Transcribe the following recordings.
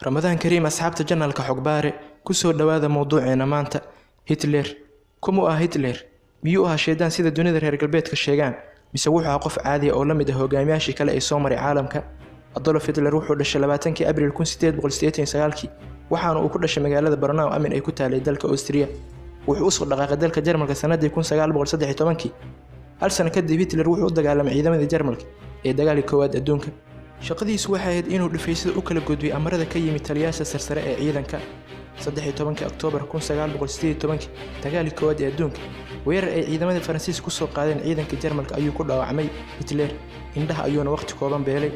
رمضان كريم أصحابته جنالك حقباري كسو دواذا موضوعنا مانتا هتلر كمو هتلر ميوها شيدان سيدا دونيدا reer galbeedka sheegaan mise wuxuu qof caadi ah oo la mid ah hogaamiyaashii kale ee soo maray caalamka Adolf Hitler wuxuu dhashay 20 Abriil 1889 waxaana uu ku dhashay magaalada Brno amin ay ku taalay dalka Austria wuxuu u soo dhaqaaqay dalka Jarmalka sanadii 1913 hal sano kadib Hitler wuxuu u dagaalamay ciidamada Jarmalka ee dagaalkii koowaad adduunka shaqadiisu waxay ahayd inuu dhifaysada u kala gudbiyo amarada ka yimid taliyaasha sarsare ee ciidanka 13 Oktoobar 1918 dagaalkii koowaad ee adduunka weerar ay ciidamada Faransiiska ku soo qaadeen ciidanka Jarmalka ayuu ku dhaawacmay Hitler indhaha ayuuna waqti kooban beelay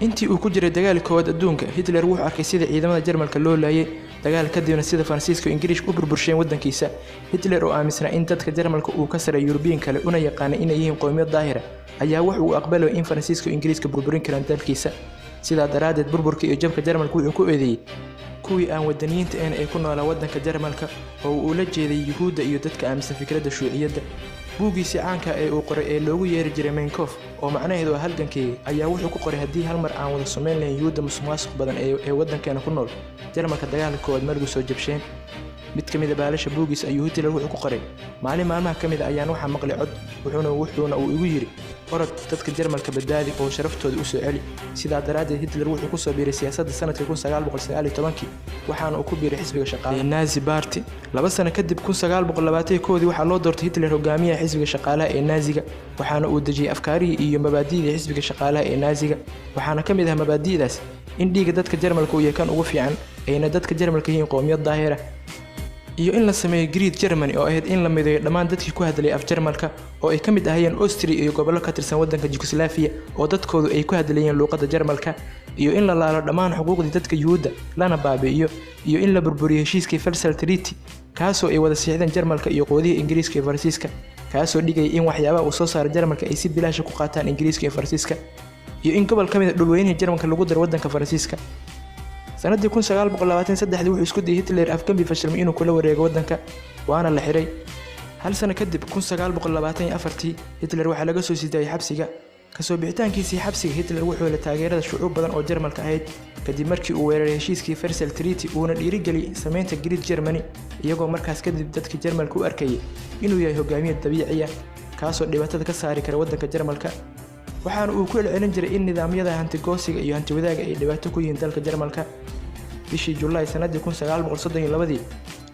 intii uu ku jiray dagaalkii koowaad adduunka Hitler wuxuu arkay sida ciidamada Jarmalka loo laayay dagaal kadibna sida Faransiiska iyo Ingiriiska u burbursheen wadankiisa Hitler oo aaminsanaa in dadka Jarmalka uu ka saray Yurubiyin kale una yaqaan inay yihiin qoomiyad daahira ayaa wuxuu u aqbalay in Faransiiska iyo Ingiriiska burburin karaan dalkiisa sida daraadeed burburka iyo jabka Jarmalka wuxuu ku eedeeyay kuwii aan wadaniyiinta ay ku noolaa wadanka Jarmalka oo uu la jeeday Yuhuudda iyo dadka aaminsan fikradda Shuuciyadda buugiisi caanka ee uu qoray ee loogu yeeri jiray Mein Kampf oo macnaheedu halgankii ayaa wuxuu ku qoray hadii hal mar aan wada sameyn lahayn Yuhuudda musuqmaasuq badan ee wadankeena ku nool Jarmalka dagaalka koowaad markuu soo jabsheen mid kamid ah baalasha buugiis ayuu Hitler wuxuu ku qoray maalmaha kamid ah ayaan waxa maqlay cod wuxuuna uu igu yiri orod dadka Jarmalka badbaadi oo sharaftooda u soo celi sida daraadeed Hitler wuxuu ku soo biiray siyaasadda sanadkii 1919 waxaana uu ku biiray xisbiga shaqaalaha ee Nazi Party laba sano kadib 1921 waxaa loo doortay Hitler hogaamiyaha xisbiga shaqaalaha ee Naziga waxaana uu dejiyay afkaarihii iyo mabaadi'da xisbiga shaqaalaha ee Naziga waxaana kamid ah mabaadi'daas in dhiiga dadka Jarmalka uu yahay kan ugu fiican ayna dadka Jarmalka yihiin qoomiyad daahira iyo in la sameeyo Great Germany oo ahayd in la mideeyo dhammaan dadkii ku hadlay af Jarmalka oo ay kamid ahaayeen Austria iyo gobollo ka tirsan wadanka Yugoslavia oo dadkoodu ay ku hadlayeen luqadda Jarmalka iyo in la laalo dhammaan xuquuqdii dadka Yuhuudda lana baabi'iyo iyo in la burburiyo heshiiskii Versailles Treaty kaasoo ay wada saxiixdeen Jarmalka iyo qoodihii Ingiriiska iyo Faransiiska kaasoo dhigay in waxyaabaha uu soo saaray Jarmalka ay si bilaash ku qaataan Ingiriiska iyo Faransiiska iyo in gobol kamid ah dhulweynaha Jarmalka lagu daro wadanka Faransiiska sanadii 1923 wuxuu isku dayay Hitler afgambi fashilmay inuu kula wareego wadanka waana la xiray hal sano kadib 1924 Hitler waxa laga soo siiyay xabsiga kasoo bixitaankiisii xabsiga Hitler wuxuu la taageerada shucuub badan oo Jarmalka ahayd kadib markii uu weeraray heshiiskii Versailles Treaty uuna dhiirigeliyay sameynta Great Germany iyagoo markaas kadib dadka Jarmalka u arkayay inuu yahay hogaamiye dabiici ah kaasoo dhibaatada ka saari kara wadanka Jarmalka waxaana uu ku celcelin jiray in nidaamyada hanti-goosiga iyo hanti-wadaaga ay dhibaato ku yihiin dalka Jarmalka bishii July sanadii 1932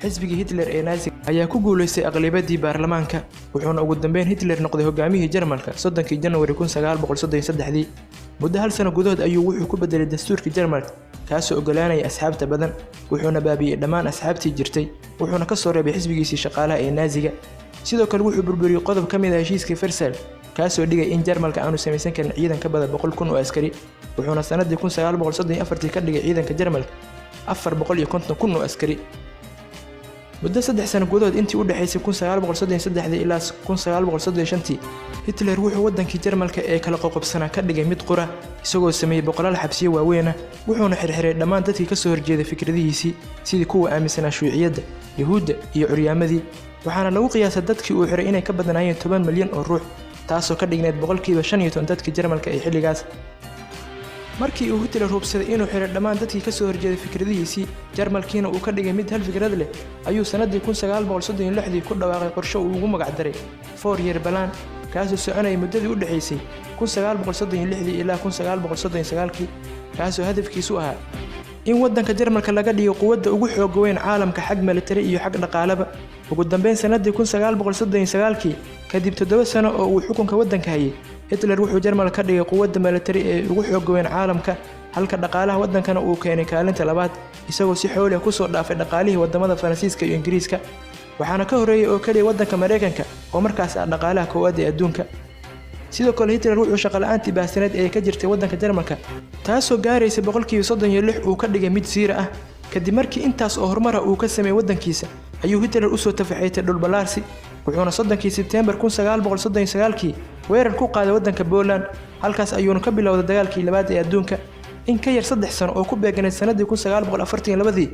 xisbigii Hitler ee Nazi ayaa ku guuleystay aqlabiyadii baarlamaanka wuxuuna ugu dambeyn Hitler noqday hogaamiyihii Jarmalka 3 January 1933 muddo hal sano gudahood ayuu wuxuu ku bedelay dastuurka Jarmalka kaasoo ogolaanaya asxaabta badan wuxuuna baabiyay dhammaan asxaabtii jirtay wuxuuna ka soo reebay xisbigiisii shaqaalaha ee Naziga sidoo kale wuxuu burburiyay qodob kamid ah heshiiskii Versailles kaasoo dhigay in Jarmalka aanu samaysan karin ciidan ka badan 100,000 oo askari wuxuuna sanadii 1934 ka dhigay ciidanka Jarmalka 450,000 oo askari muddo 3 sano gudahood intii u dhaxaysay 1933 ilaa 1935 Hitler wuxuu wadankii Jarmalka ee kala qoqobsanaa ka dhigay mid qura isagoo sameeyay boqolaal xabsiyo waaweyn wuxuuna xirxiray dhammaan dadkii ka soo horjeeday fikradihiisii sidii kuwa aaminsanaa Shuuciyadda Yuhuudda iyo Curyaamadii waxaana lagu qiyaasay dadkii uu xiray inay ka badanaayeen 10 milyan oo ruux taasoo ka dhigneed 15% dadka Jarmalka ee xilligaas markii uu Hitler hubsaday inuu xiray dhammaan dadkii ka soo horjeeday fikradihiisii Jarmalkiina uu ka dhigay mid hal fikrad leh ayuu sanadii 1936 ku dhawaaqay qorshe uu ugu magac daray Four-Year Plan kaasoo soconayay muddadii u dhaxaysay 1936 ilaa 1939 kaasoo hadafkiisu ahaa in wadanka Jarmalka laga dhigo quwadda ugu xoog weyn caalamka xag military iyo xag dhaqaalaba ugu dambeyn sanadii 1939 kadib 7 sano oo uu xukunka wadanka hayay Hitler wuxuu Jarmalka ka dhigay quwadda military ee ugu xoog weyn caalamka halka dhaqaalaha wadankana uu keenay kaalinta labaad isagoo si xoolo ah ku soo dhaafay dhaqaalihii wadamada Faransiiska iyo Ingiriiska waxaana ka horeeyay oo kaliya wadanka Mareykanka oo markaas ah dhaqaalaha koowaad ee adduunka sidoo kale Hitler wuxuu shaqo la'aantii baahsaneed ee ka jirtay wadanka Jarmalka taasoo gaaraysa 36% uu ka dhigay mid siira ah kadib markii intaas oo horumar uu ka sameeyay wadankiisa ayuu Hitler u soo tafaxaytay dhul balaarsi wuxuuna 3 September 1939 weerar ku qaaday wadanka Poland halkaas ayuuna ka bilowday dagaalkii labaad ee adduunka in ka yar 3 sano oo ku beeganay sanadii 1942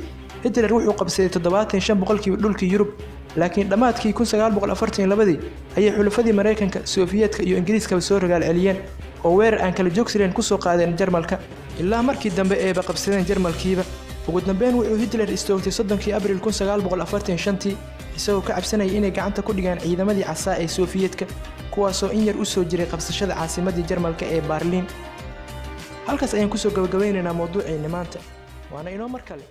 Hitler wuxuu qabsaday 75% dhulkii Yurub laakiin dhamaadkii 1942 ayay xulafadii Mareykanka, Sofiyeedka iyo Ingiriiska soo rogaal celiyeen oo weerar aan kala joogsileen ku soo qaadeen Jarmalka ilaa markii dambe ee qabsadeen Jarmalkiiba. ugu dambeyn wuxuu Hitler istoogtay 3 Abriil 1945 isagoo ka cabsanayay inay gacanta ku dhigaan ciidamadii casaa ee Sofiyeedka kuwaasoo in yar u soo jiray qabsashada caasimadii Jarmalka ee Berlin. halkaas ayaan ku soo gabagabaynaynaa mowduuceena maanta waana inoo mar kale.